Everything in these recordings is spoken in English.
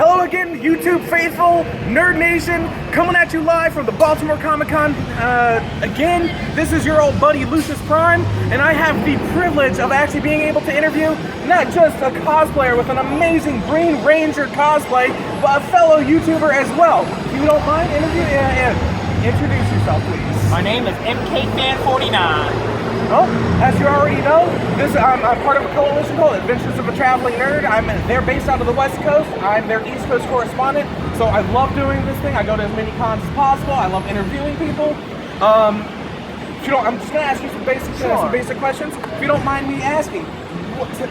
Hello again, YouTube faithful, Nerd Nation, coming at you live from the Baltimore Comic-Con. Again, this is your old buddy Lucius Prime, and I have the privilege of actually being able to interview not just a cosplayer with an amazing Green Ranger cosplay, but a fellow YouTuber as well. If you don't mind, introduce yourself, please. My name is MKFan49. Well, as you already know, I'm part of a coalition called Adventures of a Traveling Nerd. They're based out of the West Coast. I'm their East Coast correspondent, so I love doing this thing. I go to as many cons as possible. I love interviewing people. I'm just gonna ask you some basic questions. If you don't mind me asking,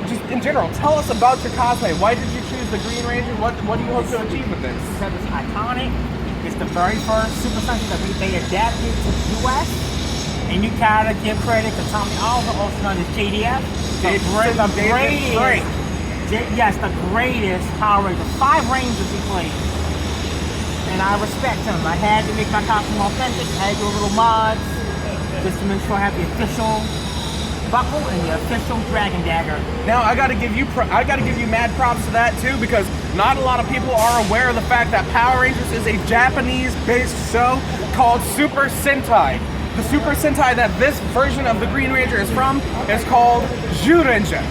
just in general, tell us about your cosplay. Why did you choose the Green Ranger? What do you hope to achieve with this? Because it's iconic. It's the very first Super Sentai that they adapted to the U.S. And you gotta give credit to Tommy Oliver, also known as JDF. The greatest Power Ranger. 5 Rangers he played. And I respect him. I had to make my costume authentic. I had to do a little mods just to make sure I have the official buckle and the official dragon dagger. Now I gotta give you mad props to that too, because not a lot of people are aware of the fact that Power Rangers is a Japanese-based show called Super Sentai. The Super Sentai that this version of the Green Ranger is from is called Zyuranger.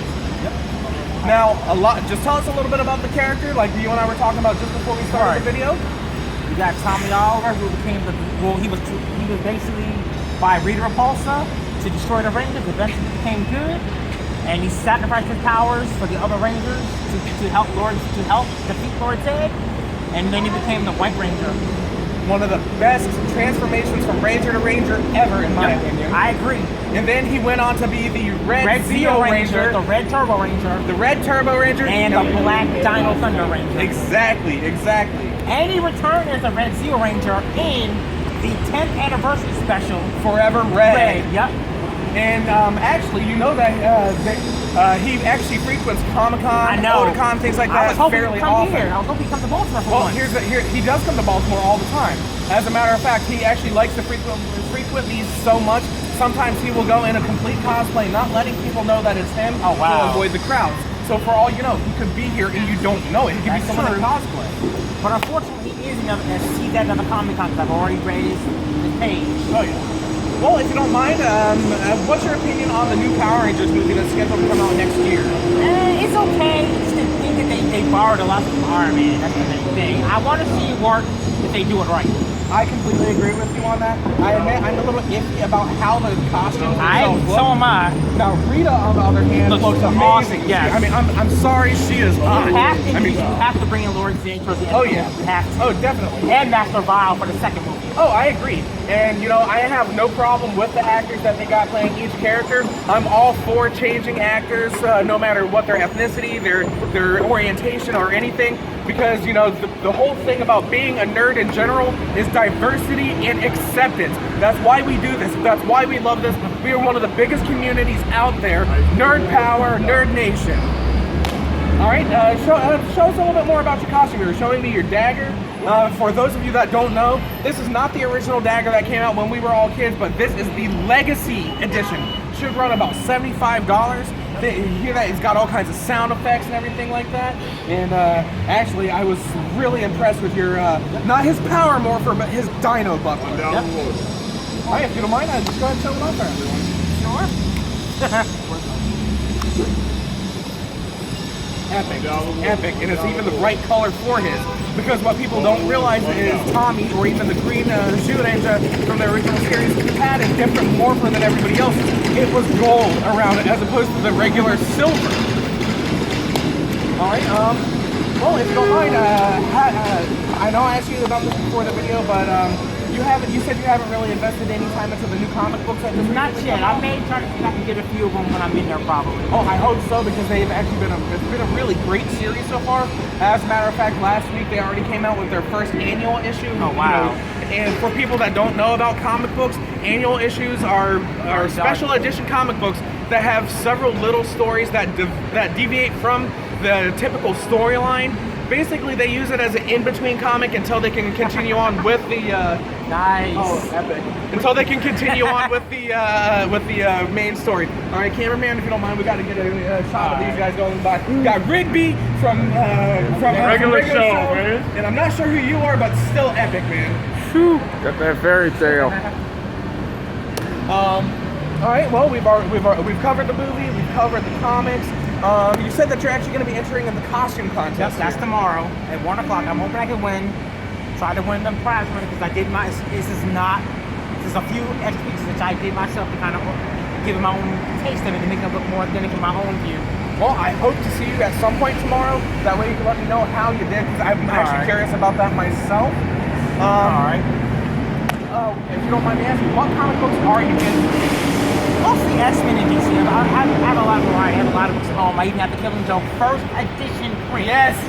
Now, just tell us a little bit about the character, like you and I were talking about just before we started the video. You got Tommy Oliver, who became he was basically by Rita Repulsa to destroy the Rangers. Eventually became good, and he sacrificed his powers for the other Rangers to help defeat Lord Zed, and then he became the White Ranger. One of the best transformations from Ranger to Ranger ever, in my opinion. I agree. And then he went on to be the Red Zeo Ranger, the Red Turbo Ranger, the Red Turbo Ranger, and the Black Dino Thunder Ranger. Exactly. And he returned as a Red Zeo Ranger in the 10th anniversary special, Forever Red. Yep. And actually, you know that he actually frequents comicon, Otakon, things like that fairly often. I was hoping he'd come to Baltimore for once. He does come to Baltimore all the time. As a matter of fact, he actually likes to frequent these so much. Sometimes he will go in a complete cosplay, not letting people know that it's him to avoid the crowds. So for all you know, he could be here and you don't know it. He could be someone in cosplay. But unfortunately, he is another Comic-Con because I've already raised his page. Oh yeah. Well, if you don't mind, what's your opinion on the new Power Rangers movie that's scheduled to come out next year? It's okay. It's the thing that they borrowed a lot from Iron Man. That's the main thing. I want to see it work if they do it right. I completely agree with you on that. I admit I'm a little iffy about how the costumes look. So am I. Now Rita, on the other hand, looks amazing. Awesome, yes. I mean, I'm sorry, she is hot. You have to bring in Lord Zed towards the end. Oh yeah. You have to. Oh, definitely. And Master Vile for the second movie. Oh, I agree. And I have no problem with the actors that they got playing each character. I'm all for changing actors, no matter what their ethnicity, their orientation, or anything. Because, the whole thing about being a nerd in general is diversity and acceptance. That's why we do this. That's why we love this. We are one of the biggest communities out there. Nerd Power, Nerd Nation. All right, show us a little bit more about your costume. You're showing me your dagger. For those of you that don't know, this is not the original dagger that came out when we were all kids, but this is the Legacy Edition. Should run about $75. You hear that? It's got all kinds of sound effects and everything like that. And actually, I was really impressed with your, not his Power Morpher, but his Dino buckle. Yep. All right, if you don't mind, just go ahead and show it off for everyone. Sure. Epic, and it's even the right color for his. Because what people don't realize is Tommy, or even the Green Zyuranger from the original series, had a different morpher than everybody else's. It was gold around it, as opposed to the regular silver. All right. Well, if you don't mind, I know I asked you about this before the video, but you said you haven't really invested any time into the new comic books at this point? Not yet. I may try to see if I can get a few of them when I'm in there probably. Oh, I hope so, because they've actually it's been a really great series so far. As a matter of fact, last week they already came out with their first annual issue. Oh, wow. And for people that don't know about comic books, annual issues are special edition comic books that have several little stories that deviate from the typical storyline, basically they use it as an in-between comic until they can continue on with the Nice. oh, epic. Until they can continue on with the main story. All right, cameraman, if you don't mind, we got to get a shot of these guys going by. We got Rigby from Regular show, man. And I'm not sure who you are, but still epic, man. Whew, got that fairy tale. All right, well, we've covered the movie, we've covered the comics. You said that you're actually going to be entering in the costume contest. That's tomorrow at 1 o'clock. I'm hoping I can win. Try to win them prize money because I did my. This is a few extra pieces that I did myself to kind of give it my own taste of it to make it look more authentic in my own view. Well, I hope to see you at some point tomorrow. That way you can let me know how you did, because I'm actually curious about that myself. All right. If you don't mind me asking, what comic books are you into? Mostly X-Men and DC. I have a lot of variety. I have a lot of books at home. I even have the Killing Joke first edition print. Yes.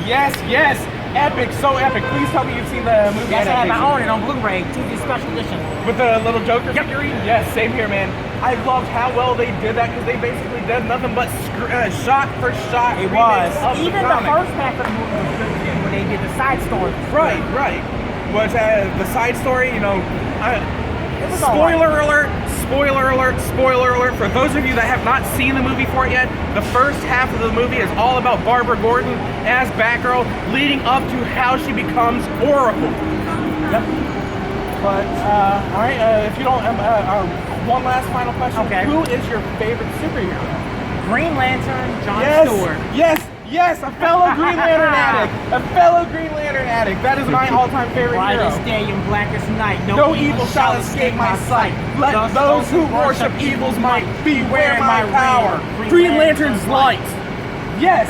Epic, so epic. Please tell me you've seen the movie Yes, I have. I adaptation. own it on Blu-ray, TV special edition. With the little Joker figurine? Yes, same here, man. I loved how well they did that, because they basically did nothing but shot for shot. It was. Of Even the the first half of the movie was good again, when they did the side story. Right. Which the side story, you know, It was spoiler alert. For those of you that have not seen the movie for it yet, the first half of the movie is all about Barbara Gordon as Batgirl, leading up to how she becomes Oracle. Yep. But, all right, if you don't, one last final question. Okay. Who is your favorite superhero? Green Lantern, John Stewart. Yes, a fellow Green Lantern addict. That is my all-time favorite Brightest hero. day and blackest night. No evil shall escape my sight. Let those who worship evil's might beware my power. Green Lantern's light. Yes,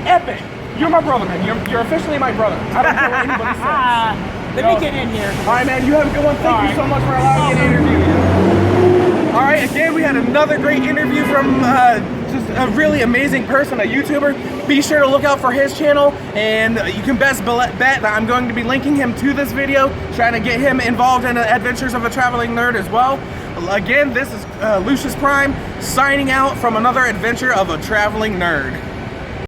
epic. You're my brother, man. You're officially my brother. I don't care what anybody says. Let me get in here. All right, man. You have a good one. Thank you so much for allowing me to interview you. All right, again, we had another great interview from just a really amazing person, a YouTuber. Be sure to look out for his channel, and you can best bet that I'm going to be linking him to this video, trying to get him involved in the adventures of a traveling nerd as well. Again, this is Lucius Prime signing out from another adventure of a traveling nerd.